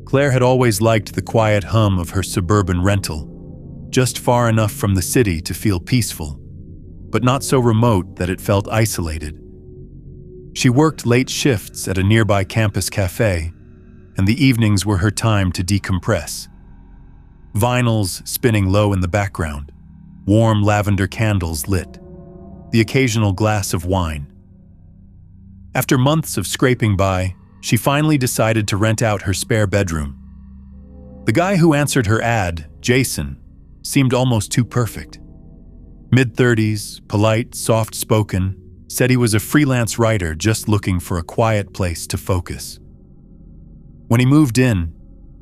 Claire had always liked the quiet hum of her suburban rental, just far enough from the city to feel peaceful, but not so remote that it felt isolated. She worked late shifts at a nearby campus cafe, and the evenings were her time to decompress. Vinyls spinning low in the background, warm lavender candles lit, the occasional glass of wine. After months of scraping by, she finally decided to rent out her spare bedroom. The guy who answered her ad, Jason, seemed almost too perfect. Mid-30s, polite, soft-spoken, said he was a freelance writer just looking for a quiet place to focus. When he moved in,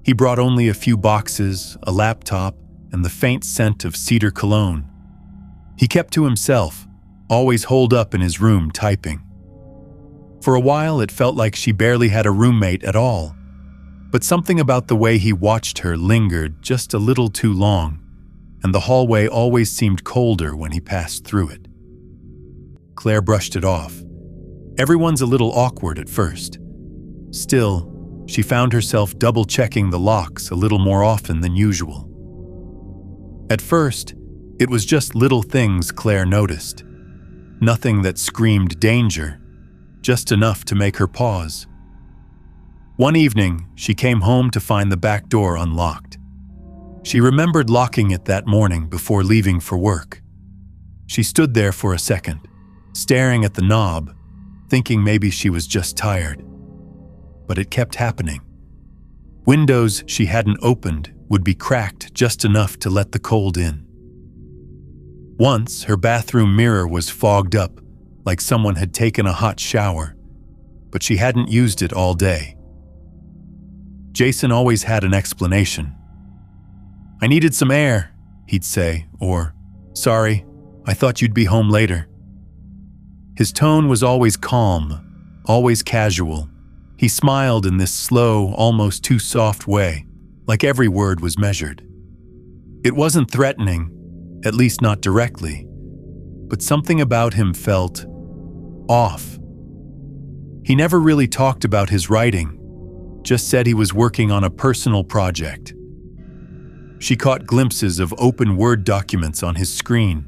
he brought only a few boxes, a laptop, and the faint scent of cedar cologne. He kept to himself, always holed up in his room typing. For a while, it felt like she barely had a roommate at all, but something about the way he watched her lingered just a little too long, and the hallway always seemed colder when he passed through it. Claire brushed it off. Everyone's a little awkward at first. Still, she found herself double-checking the locks a little more often than usual. At first, it was just little things Claire noticed. Nothing that screamed danger, just enough to make her pause. One evening, she came home to find the back door unlocked. She remembered locking it that morning before leaving for work. She stood there for a second, staring at the knob, thinking maybe she was just tired. But it kept happening. Windows she hadn't opened would be cracked just enough to let the cold in. Once, her bathroom mirror was fogged up, like someone had taken a hot shower, but she hadn't used it all day. Jason always had an explanation. "I needed some air," he'd say, or, "Sorry, I thought you'd be home later." His tone was always calm, always casual. He smiled in this slow, almost too soft way, like every word was measured. It wasn't threatening, at least not directly, but something about him felt off. He never really talked about his writing, just said he was working on a personal project. She caught glimpses of open Word documents on his screen,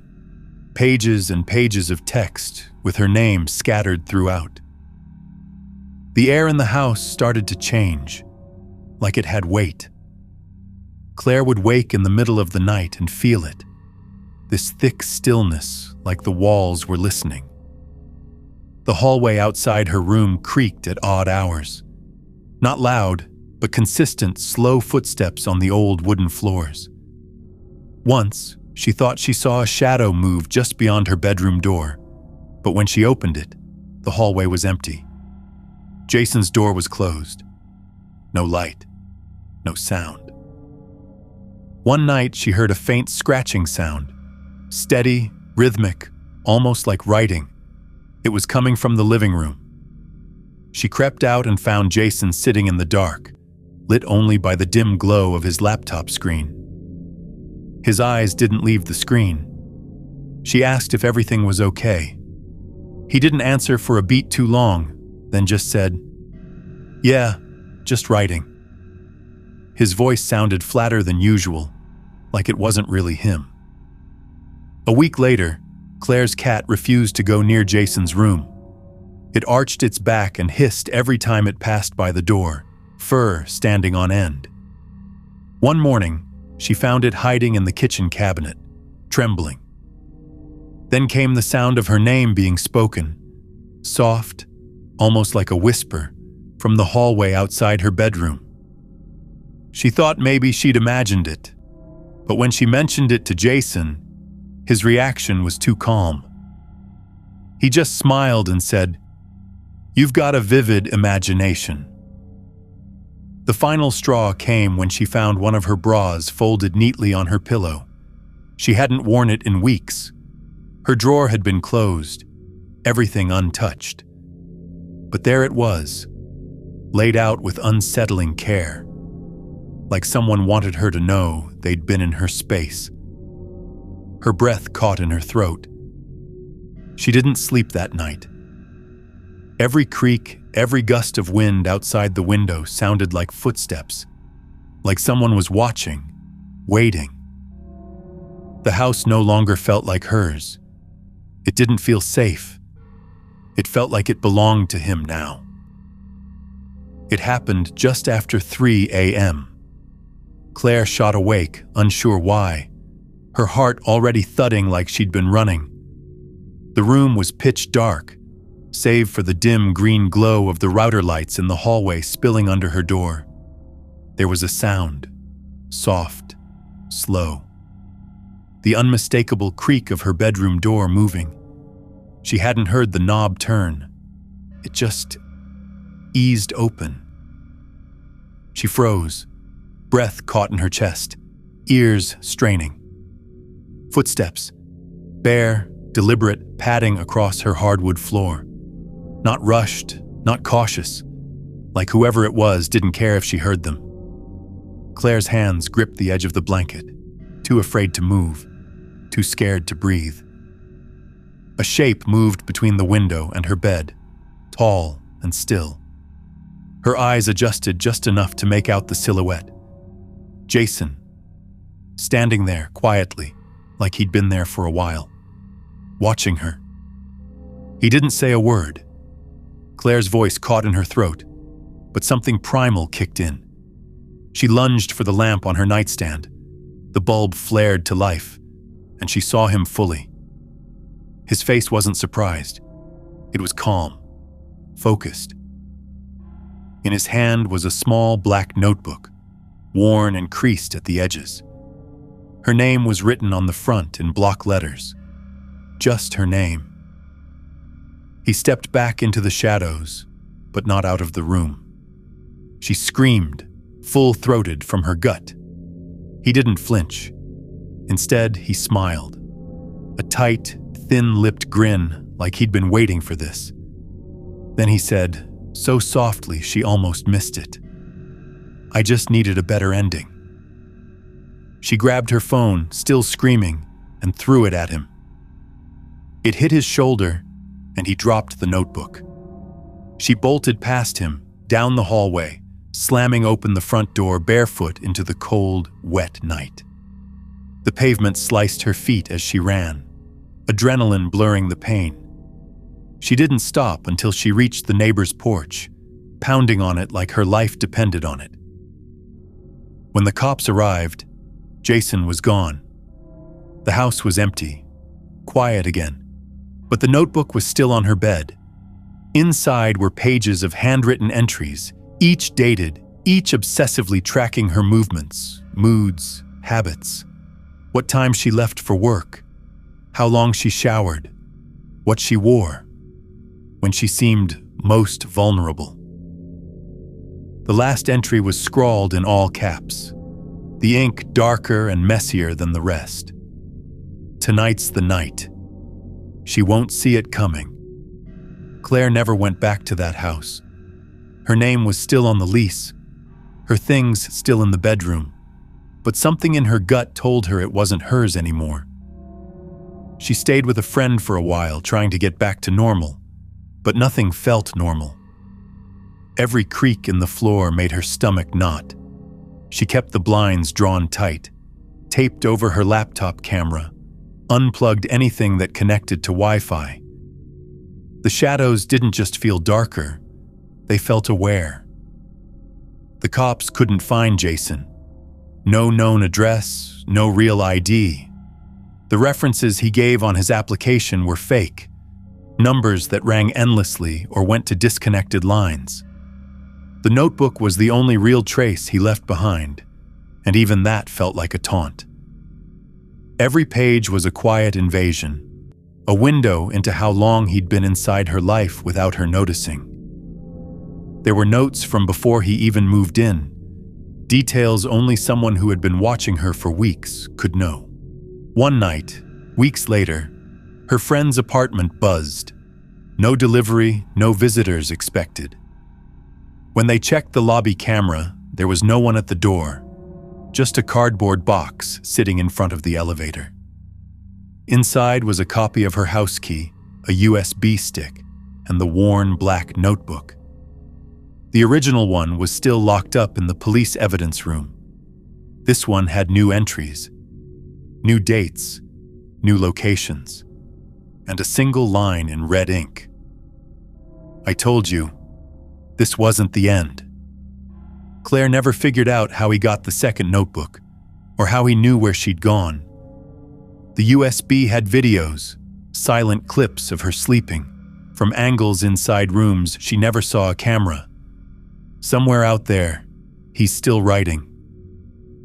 pages and pages of text with her name scattered throughout. The air in the house started to change, like it had weight. Claire would wake in the middle of the night and feel it, this thick stillness like the walls were listening. The hallway outside her room creaked at odd hours. Not loud, but consistent, slow footsteps on the old wooden floors. Once, she thought she saw a shadow move just beyond her bedroom door, but when she opened it, the hallway was empty. Jason's door was closed. No light, no sound. One night, she heard a faint scratching sound, steady, rhythmic, almost like writing. It was coming from the living room. She crept out and found Jason sitting in the dark, lit only by the dim glow of his laptop screen. His eyes didn't leave the screen. She asked if everything was okay. He didn't answer for a beat too long, then just said, "Yeah, just writing." His voice sounded flatter than usual, like it wasn't really him. A week later, Claire's cat refused to go near Jason's room. It arched its back and hissed every time it passed by the door, fur standing on end. One morning, she found it hiding in the kitchen cabinet, trembling. Then came the sound of her name being spoken, soft, almost like a whisper, from the hallway outside her bedroom. She thought maybe she'd imagined it, but when she mentioned it to Jason, his reaction was too calm. He just smiled and said, "You've got a vivid imagination." The final straw came when she found one of her bras folded neatly on her pillow. She hadn't worn it in weeks. Her drawer had been closed, everything untouched. But there it was, laid out with unsettling care, like someone wanted her to know they'd been in her space. Her breath caught in her throat. She didn't sleep that night. Every creak, every gust of wind outside the window sounded like footsteps, like someone was watching, waiting. The house no longer felt like hers. It didn't feel safe. It felt like it belonged to him now. It happened just after 3 a.m. Claire shot awake, unsure why, her heart already thudding like she'd been running. The room was pitch dark, save for the dim green glow of the router lights in the hallway spilling under her door. There was a sound, soft, slow. The unmistakable creak of her bedroom door moving. She hadn't heard the knob turn. It just eased open. She froze, breath caught in her chest, ears straining. Footsteps, bare, deliberate padding across her hardwood floor. Not rushed, not cautious, like whoever it was didn't care if she heard them. Claire's hands gripped the edge of the blanket, too afraid to move, too scared to breathe. A shape moved between the window and her bed, tall and still. Her eyes adjusted just enough to make out the silhouette. Jason, standing there quietly, like he'd been there for a while, watching her. He didn't say a word. Claire's voice caught in her throat, but something primal kicked in. She lunged for the lamp on her nightstand. The bulb flared to life, and she saw him fully. His face wasn't surprised. It was calm, focused. In his hand was a small black notebook, worn and creased at the edges. Her name was written on the front in block letters. Just her name. He stepped back into the shadows, but not out of the room. She screamed, full-throated from her gut. He didn't flinch. Instead, he smiled. A tight, thin-lipped grin, like he'd been waiting for this. Then he said, so softly she almost missed it, I just needed a better ending. She grabbed her phone, still screaming, and threw it at him. It hit his shoulder, and he dropped the notebook. She bolted past him, down the hallway, slamming open the front door barefoot into the cold, wet night. The pavement sliced her feet as she ran, adrenaline blurring the pain. She didn't stop until she reached the neighbor's porch, pounding on it like her life depended on it. When the cops arrived, Jason was gone. The house was empty, quiet again, but the notebook was still on her bed. Inside were pages of handwritten entries, each dated, each obsessively tracking her movements, moods, habits, what time she left for work, how long she showered, what she wore, when she seemed most vulnerable. The last entry was scrawled in all caps, the ink darker and messier than the rest. Tonight's the night. She won't see it coming. Claire never went back to that house. Her name was still on the lease, her things still in the bedroom, but something in her gut told her it wasn't hers anymore. She stayed with a friend for a while, trying to get back to normal, but nothing felt normal. Every creak in the floor made her stomach knot. She kept the blinds drawn tight, taped over her laptop camera, unplugged anything that connected to Wi-Fi. The shadows didn't just feel darker, they felt aware. The cops couldn't find Jason. No known address, no real ID. The references he gave on his application were fake, numbers that rang endlessly or went to disconnected lines. The notebook was the only real trace he left behind, and even that felt like a taunt. Every page was a quiet invasion, a window into how long he'd been inside her life without her noticing. There were notes from before he even moved in, details only someone who had been watching her for weeks could know. One night, weeks later, her friend's apartment buzzed. No delivery, no visitors expected. When they checked the lobby camera, there was no one at the door, just a cardboard box sitting in front of the elevator. Inside was a copy of her house key, a USB stick, and the worn black notebook. The original one was still locked up in the police evidence room, This one had new entries, new dates, new locations, and a single line in red ink. I told you, this wasn't the end. Claire never figured out how he got the second notebook, or how he knew where she'd gone. The USB had videos, silent clips of her sleeping, from angles inside rooms she never saw a camera. Somewhere out there, he's still writing.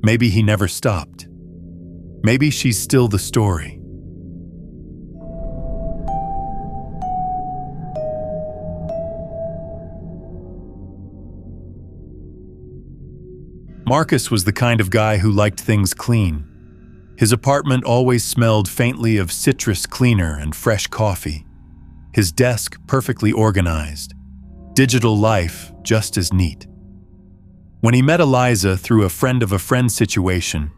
Maybe he never stopped. Maybe she's still the story. Marcus was the kind of guy who liked things clean. His apartment always smelled faintly of citrus cleaner and fresh coffee. His desk perfectly organized. Digital life just as neat. When he met Eliza through a friend of a friend situation,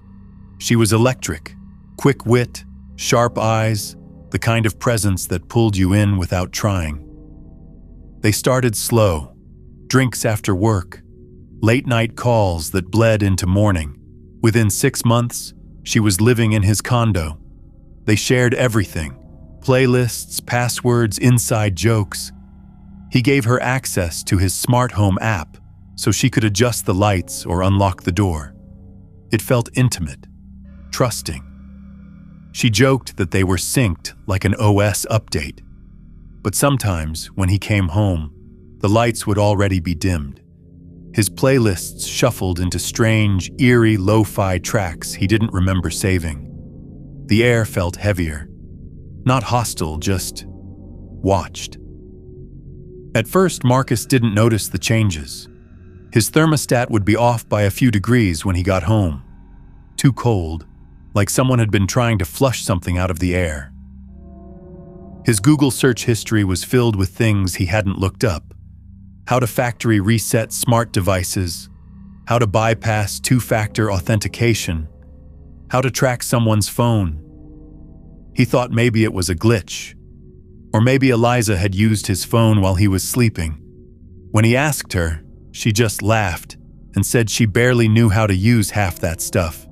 she was electric, quick wit, sharp eyes, the kind of presence that pulled you in without trying. They started slow, drinks after work, late-night calls that bled into morning. Within 6 months, she was living in his condo. They shared everything: playlists, passwords, inside jokes. He gave her access to his smart home app so she could adjust the lights or unlock the door. It felt intimate, trusting. She joked that they were synced like an OS update. But sometimes, when he came home, the lights would already be dimmed. His playlists shuffled into strange, eerie lo-fi tracks he didn't remember saving. The air felt heavier. Not hostile, just watched. At first, Marcus didn't notice the changes. His thermostat would be off by a few degrees when he got home. Too cold, like someone had been trying to flush something out of the air. His Google search history was filled with things he hadn't looked up. How to factory reset smart devices, how to bypass two-factor authentication, how to track someone's phone. He thought maybe it was a glitch, or maybe Eliza had used his phone while he was sleeping. When he asked her, she just laughed and said she barely knew how to use half that stuff.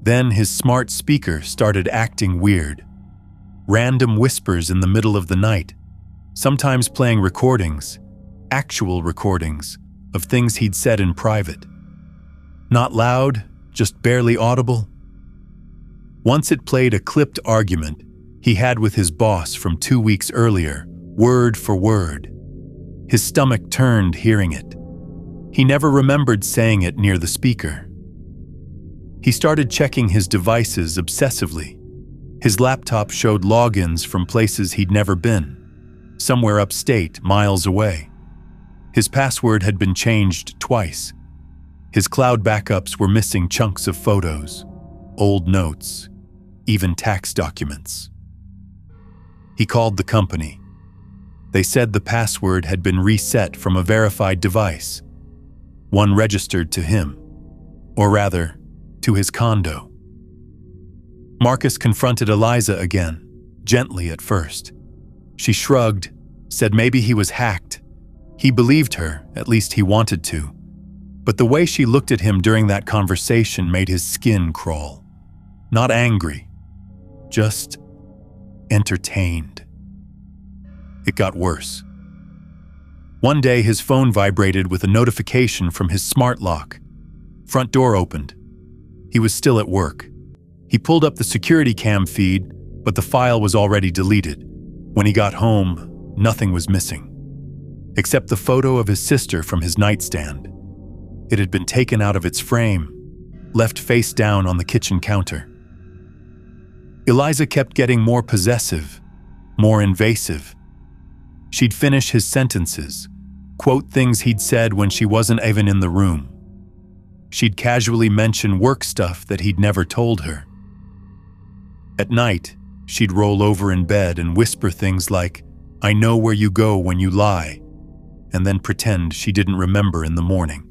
Then his smart speaker started acting weird. Random whispers in the middle of the night, sometimes playing recordings, actual recordings, of things he'd said in private. Not loud, just barely audible. Once it played a clipped argument he had with his boss from 2 weeks earlier, word for word. His stomach turned hearing it. He never remembered saying it near the speaker. He started checking his devices obsessively. His laptop showed logins from places he'd never been, somewhere upstate, miles away. His password had been changed twice. His cloud backups were missing chunks of photos, old notes, even tax documents. He called the company. They said the password had been reset from a verified device, one registered to him, or rather, to his condo. Marcus confronted Eliza again, gently at first. She shrugged, said maybe he was hacked. He believed her, at least he wanted to. But the way she looked at him during that conversation made his skin crawl. Not angry, just entertained. It got worse. One day his phone vibrated with a notification from his smart lock. Front door opened. He was still at work. He pulled up the security cam feed, but the file was already deleted. When he got home, nothing was missing, except the photo of his sister from his nightstand. It had been taken out of its frame, left face down on the kitchen counter. Eliza kept getting more possessive, more invasive. She'd finish his sentences, quote things he'd said when she wasn't even in the room. She'd casually mention work stuff that he'd never told her. At night, she'd roll over in bed and whisper things like, "I know where you go when you lie," and then pretend she didn't remember in the morning.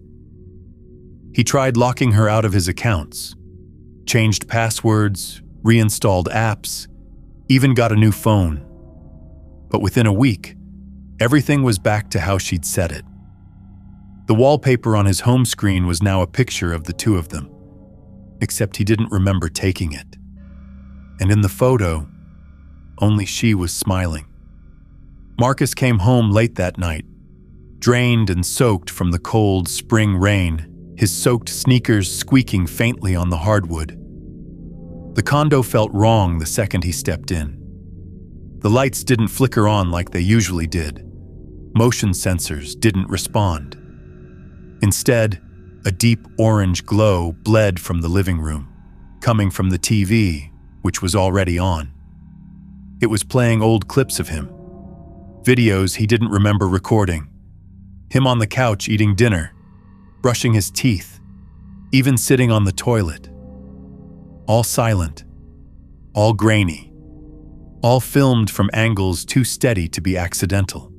He tried locking her out of his accounts, changed passwords, reinstalled apps, even got a new phone. But within a week, everything was back to how she'd said it. The wallpaper on his home screen was now a picture of the two of them, except he didn't remember taking it. And in the photo, only she was smiling. Marcus came home late that night, drained and soaked from the cold spring rain, his soaked sneakers squeaking faintly on the hardwood. The condo felt wrong the second he stepped in. The lights didn't flicker on like they usually did. Motion sensors didn't respond. Instead, a deep orange glow bled from the living room, coming from the TV, which was already on. It was playing old clips of him, videos he didn't remember recording. Him on the couch eating dinner, brushing his teeth, even sitting on the toilet. All silent, all grainy, all filmed from angles too steady to be accidental.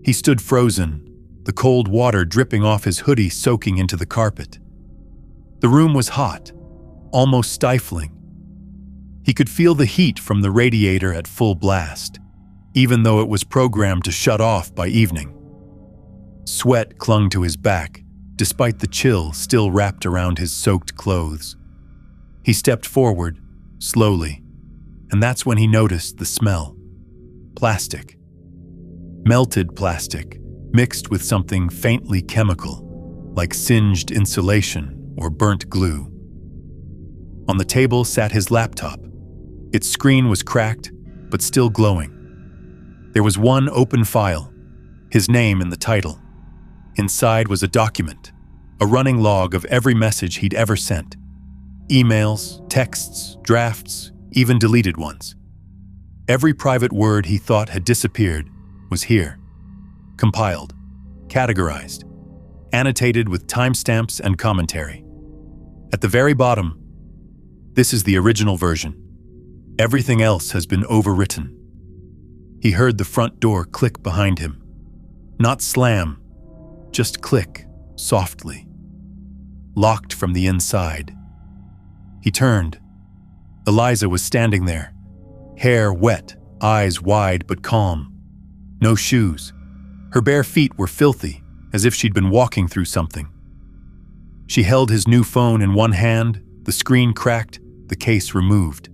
He stood frozen, the cold water dripping off his hoodie soaking into the carpet. The room was hot, almost stifling. He could feel the heat from the radiator at full blast, even though it was programmed to shut off by evening. Sweat clung to his back, despite the chill still wrapped around his soaked clothes. He stepped forward, slowly, and that's when he noticed the smell. Plastic. Melted plastic, mixed with something faintly chemical, like singed insulation or burnt glue. On the table sat his laptop. Its screen was cracked, but still glowing. There was one open file, his name in the title. Inside was a document, a running log of every message he'd ever sent. Emails, texts, drafts, even deleted ones. Every private word he thought had disappeared was here. Compiled, categorized, annotated with timestamps and commentary. At the very bottom, this is the original version. Everything else has been overwritten. He heard the front door click behind him. Not slam, just click, softly. Locked from the inside. He turned. Eliza was standing there, hair wet, eyes wide but calm. No shoes. Her bare feet were filthy, as if she'd been walking through something. She held his new phone in one hand, the screen cracked, the case removed.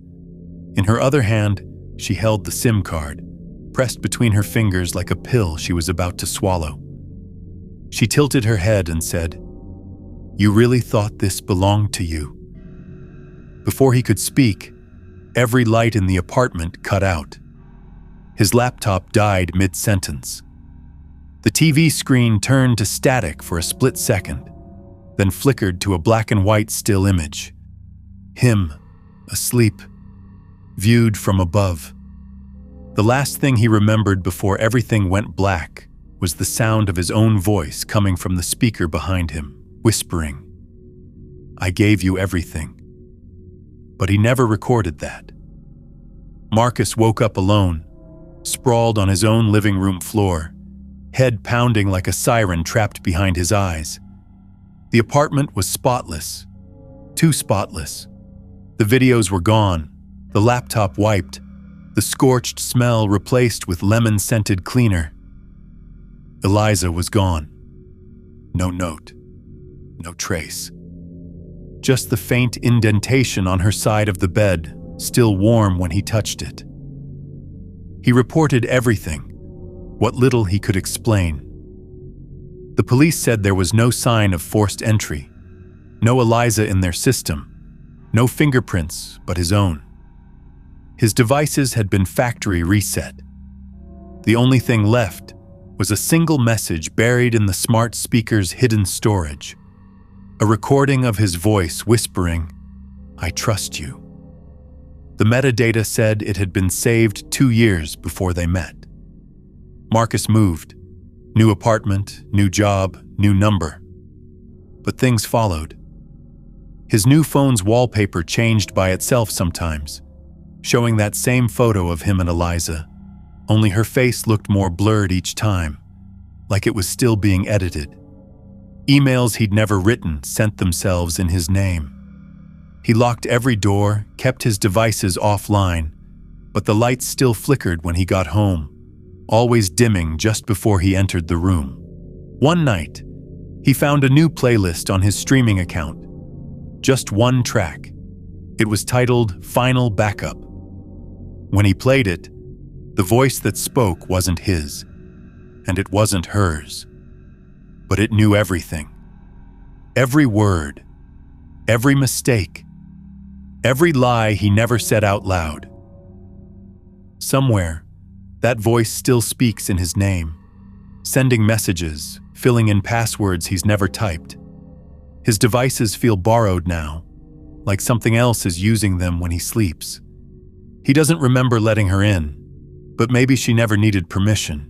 In her other hand, she held the SIM card, pressed between her fingers like a pill she was about to swallow. She tilted her head and said, "You really thought this belonged to you?" Before he could speak, every light in the apartment cut out. His laptop died mid-sentence. The TV screen turned to static for a split second, then flickered to a black and white still image. Him, asleep, viewed from above. The last thing he remembered before everything went black was the sound of his own voice coming from the speaker behind him, whispering, "I gave you everything." But he never recorded that. Marcus woke up alone, sprawled on his own living room floor, head pounding like a siren trapped behind his eyes. The apartment was spotless, too spotless. The videos were gone, the laptop wiped, the scorched smell replaced with lemon-scented cleaner. Eliza was gone. No note, no trace. Just the faint indentation on her side of the bed, still warm when he touched it. He reported everything, what little he could explain. The police said there was no sign of forced entry, no Eliza in their system, no fingerprints but his own. His devices had been factory reset. The only thing left was a single message buried in the smart speaker's hidden storage. A recording of his voice whispering, "I trust you." The metadata said it had been saved 2 years before they met. Marcus moved. New apartment, new job, new number. But things followed. His new phone's wallpaper changed by itself sometimes, showing that same photo of him and Eliza, only her face looked more blurred each time, like it was still being edited. Emails he'd never written sent themselves in his name. He locked every door, kept his devices offline, but the lights still flickered when he got home, always dimming just before he entered the room. One night, he found a new playlist on his streaming account. Just one track. It was titled Final Backup. When he played it, the voice that spoke wasn't his, and it wasn't hers, but it knew everything. Every word, every mistake, every lie he never said out loud. Somewhere, that voice still speaks in his name, sending messages, filling in passwords he's never typed. His devices feel borrowed now, like something else is using them when he sleeps. He doesn't remember letting her in, but maybe she never needed permission.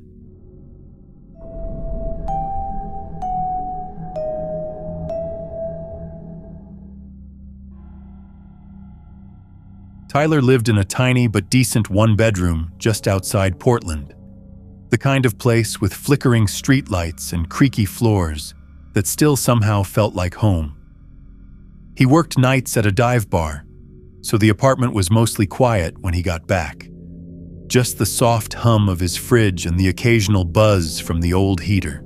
Tyler lived in a tiny but decent one-bedroom just outside Portland, the kind of place with flickering streetlights and creaky floors that still somehow felt like home. He worked nights at a dive bar, so the apartment was mostly quiet when he got back. Just the soft hum of his fridge and the occasional buzz from the old heater.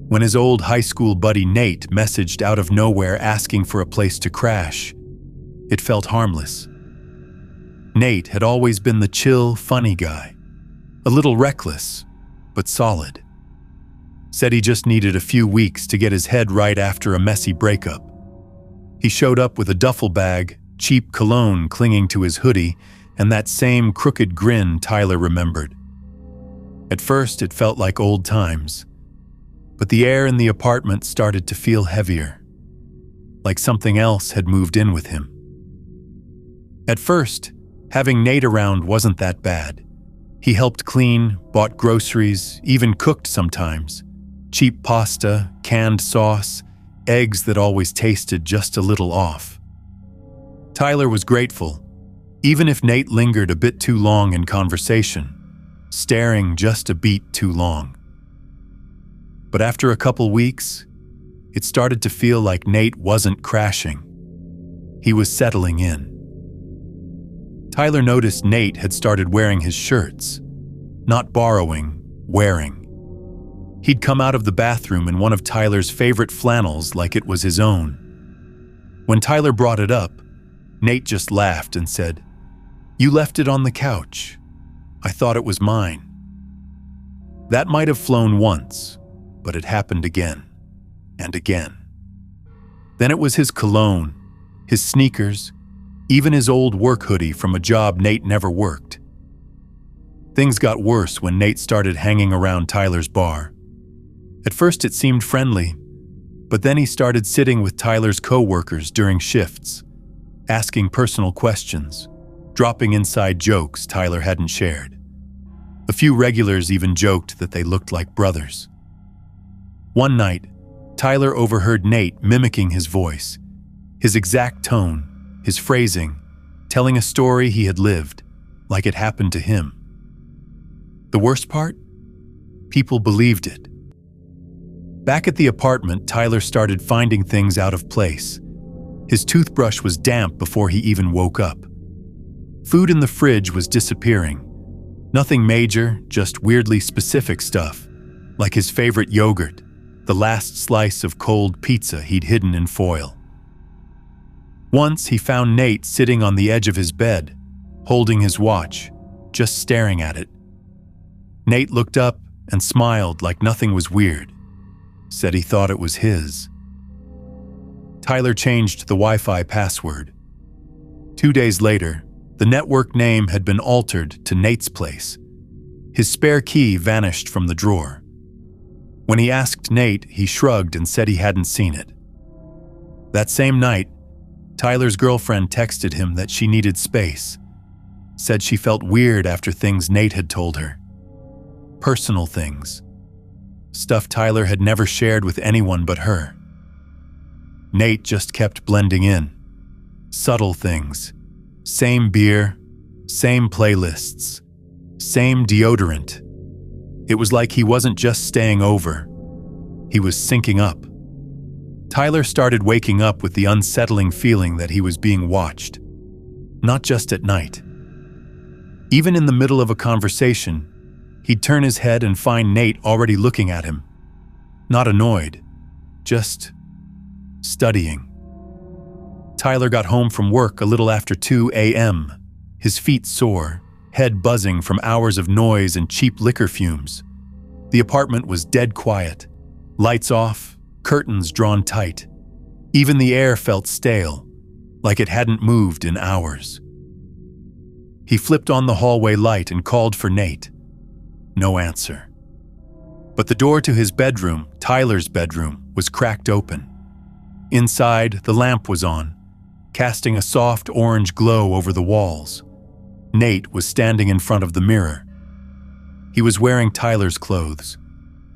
When his old high school buddy Nate messaged out of nowhere asking for a place to crash, it felt harmless. Nate had always been the chill, funny guy, a little reckless, but solid. Said he just needed a few weeks to get his head right after a messy breakup. He showed up with a duffel bag, cheap cologne clinging to his hoodie, and that same crooked grin Tyler remembered. At first, it felt like old times, but the air in the apartment started to feel heavier, like something else had moved in with him. At first, having Nate around wasn't that bad. He helped clean, bought groceries, even cooked sometimes. Cheap pasta, canned sauce, eggs that always tasted just a little off. Tyler was grateful, even if Nate lingered a bit too long in conversation, staring just a beat too long. But after a couple weeks, it started to feel like Nate wasn't crashing. He was settling in. Tyler noticed Nate had started wearing his shirts, not borrowing, wearing. He'd come out of the bathroom in one of Tyler's favorite flannels like it was his own. When Tyler brought it up, Nate just laughed and said, "You left it on the couch. I thought it was mine." That might have flown once, but it happened again and again. Then it was his cologne, his sneakers, even his old work hoodie from a job Nate never worked. Things got worse when Nate started hanging around Tyler's bar. At first it seemed friendly, but then he started sitting with Tyler's co-workers during shifts, asking personal questions, dropping inside jokes Tyler hadn't shared. A few regulars even joked that they looked like brothers. One night, Tyler overheard Nate mimicking his voice, his exact tone, his phrasing, telling a story he had lived, like it happened to him. The worst part? People believed it. Back at the apartment, Tyler started finding things out of place. His toothbrush was damp before he even woke up. Food in the fridge was disappearing. Nothing major, just weirdly specific stuff, like his favorite yogurt, the last slice of cold pizza he'd hidden in foil. Once he found Nate sitting on the edge of his bed, holding his watch, just staring at it. Nate looked up and smiled like nothing was weird, said he thought it was his. Tyler changed the Wi-Fi password. 2 days later, the network name had been altered to Nate's place. His spare key vanished from the drawer. When he asked Nate, he shrugged and said he hadn't seen it. That same night, Tyler's girlfriend texted him that she needed space, said she felt weird after things Nate had told her. Personal things. Stuff Tyler had never shared with anyone but her. Nate just kept blending in. Subtle things. Same beer, same playlists, same deodorant. It was like he wasn't just staying over. He was syncing up. Tyler started waking up with the unsettling feeling that he was being watched. Not just at night. Even in the middle of a conversation, he'd turn his head and find Nate already looking at him. Not annoyed, just studying. Tyler got home from work a little after 2 a.m., his feet sore, head buzzing from hours of noise and cheap liquor fumes. The apartment was dead quiet. Lights off, curtains drawn tight. Even the air felt stale, like it hadn't moved in hours. He flipped on the hallway light and called for Nate. No answer. But the door to his bedroom, Tyler's bedroom, was cracked open. Inside, the lamp was on, casting a soft orange glow over the walls. Nate was standing in front of the mirror. He was wearing Tyler's clothes.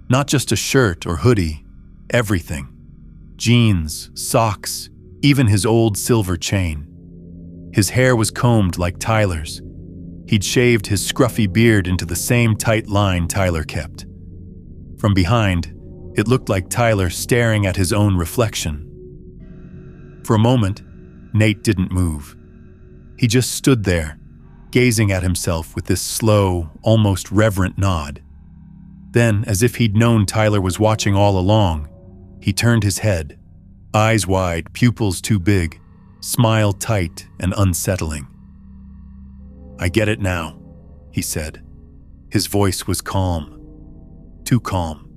Not just a shirt or hoodie, everything. Jeans, socks, even his old silver chain. His hair was combed like Tyler's. He'd shaved his scruffy beard into the same tight line Tyler kept. From behind, it looked like Tyler staring at his own reflection. For a moment, Nate didn't move. He just stood there, gazing at himself with this slow, almost reverent nod. Then, as if he'd known Tyler was watching all along, he turned his head, eyes wide, pupils too big, smile tight and unsettling. "I get it now," he said. His voice was calm, too calm.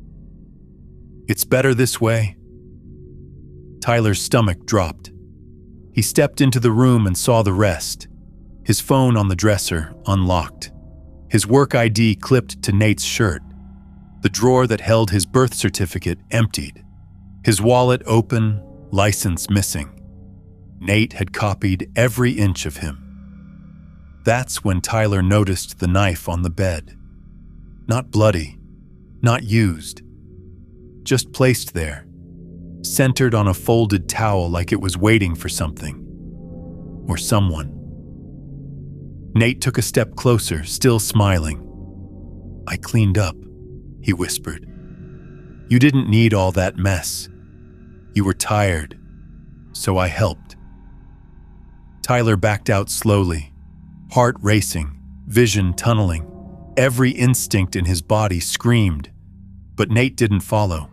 "It's better this way." Tyler's stomach dropped. He stepped into the room and saw the rest. His phone on the dresser, unlocked. His work ID clipped to Nate's shirt. The drawer that held his birth certificate emptied. His wallet open, license missing. Nate had copied every inch of him. That's when Tyler noticed the knife on the bed. Not bloody, not used. Just placed there, centered on a folded towel like it was waiting for something. Or someone. Nate took a step closer, still smiling. "I cleaned up," he whispered. "You didn't need all that mess. You were tired, so I helped." Tyler backed out slowly, heart racing, vision tunneling. Every instinct in his body screamed, but Nate didn't follow.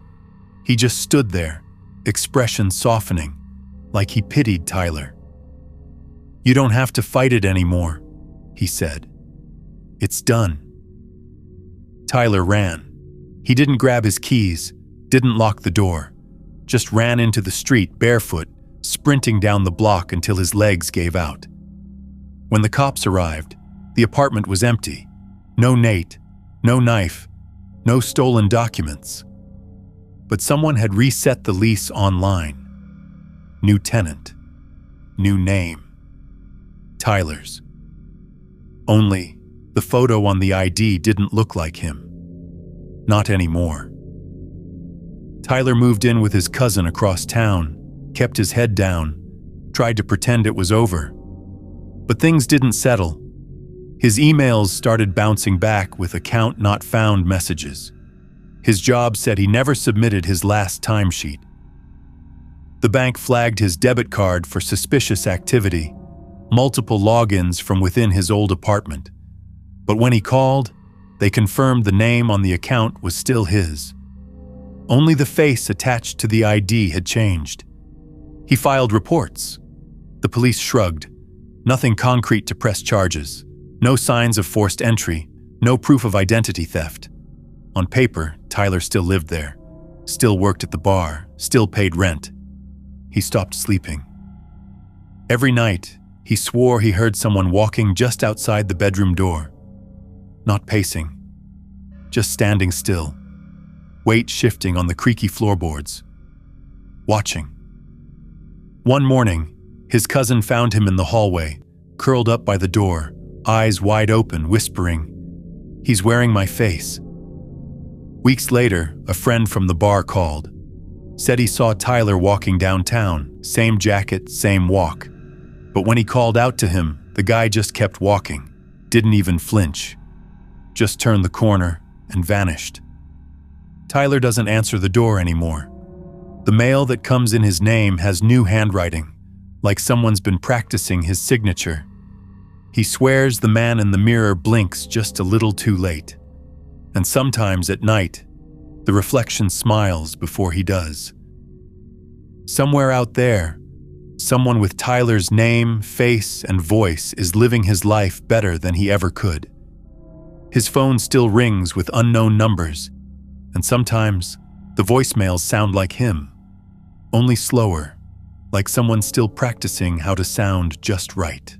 He just stood there, expression softening, like he pitied Tyler. "You don't have to fight it anymore," he said. "It's done." Tyler ran. He didn't grab his keys, didn't lock the door, just ran into the street barefoot, sprinting down the block until his legs gave out. When the cops arrived, the apartment was empty. No Nate, no knife, no stolen documents. But someone had reset the lease online. New tenant, new name. Tyler's. Only, the photo on the ID didn't look like him. Not anymore. Tyler moved in with his cousin across town, kept his head down, tried to pretend it was over. But things didn't settle. His emails started bouncing back with account not found messages. His job said he never submitted his last timesheet. The bank flagged his debit card for suspicious activity, multiple logins from within his old apartment. But when he called, they confirmed the name on the account was still his. Only the face attached to the ID had changed. He filed reports. The police shrugged. Nothing concrete to press charges. No signs of forced entry. No proof of identity theft. On paper, Tyler still lived there. Still worked at the bar. Still paid rent. He stopped sleeping. Every night, he swore he heard someone walking just outside the bedroom door. Not pacing. Just standing still. Weight shifting on the creaky floorboards. Watching. One morning, his cousin found him in the hallway, curled up by the door, eyes wide open, whispering, "He's wearing my face." Weeks later, a friend from the bar called. Said he saw Tyler walking downtown, same jacket, same walk. But when he called out to him, the guy just kept walking, didn't even flinch. Just turned the corner and vanished. Tyler doesn't answer the door anymore. The mail that comes in his name has new handwriting, like someone's been practicing his signature. He swears the man in the mirror blinks just a little too late. And sometimes at night, the reflection smiles before he does. Somewhere out there, Someone with Tyler's name, face, and voice is living his life better than he ever could. His phone still rings with unknown numbers, and sometimes the voicemails sound like him, only slower, like someone still practicing how to sound just right.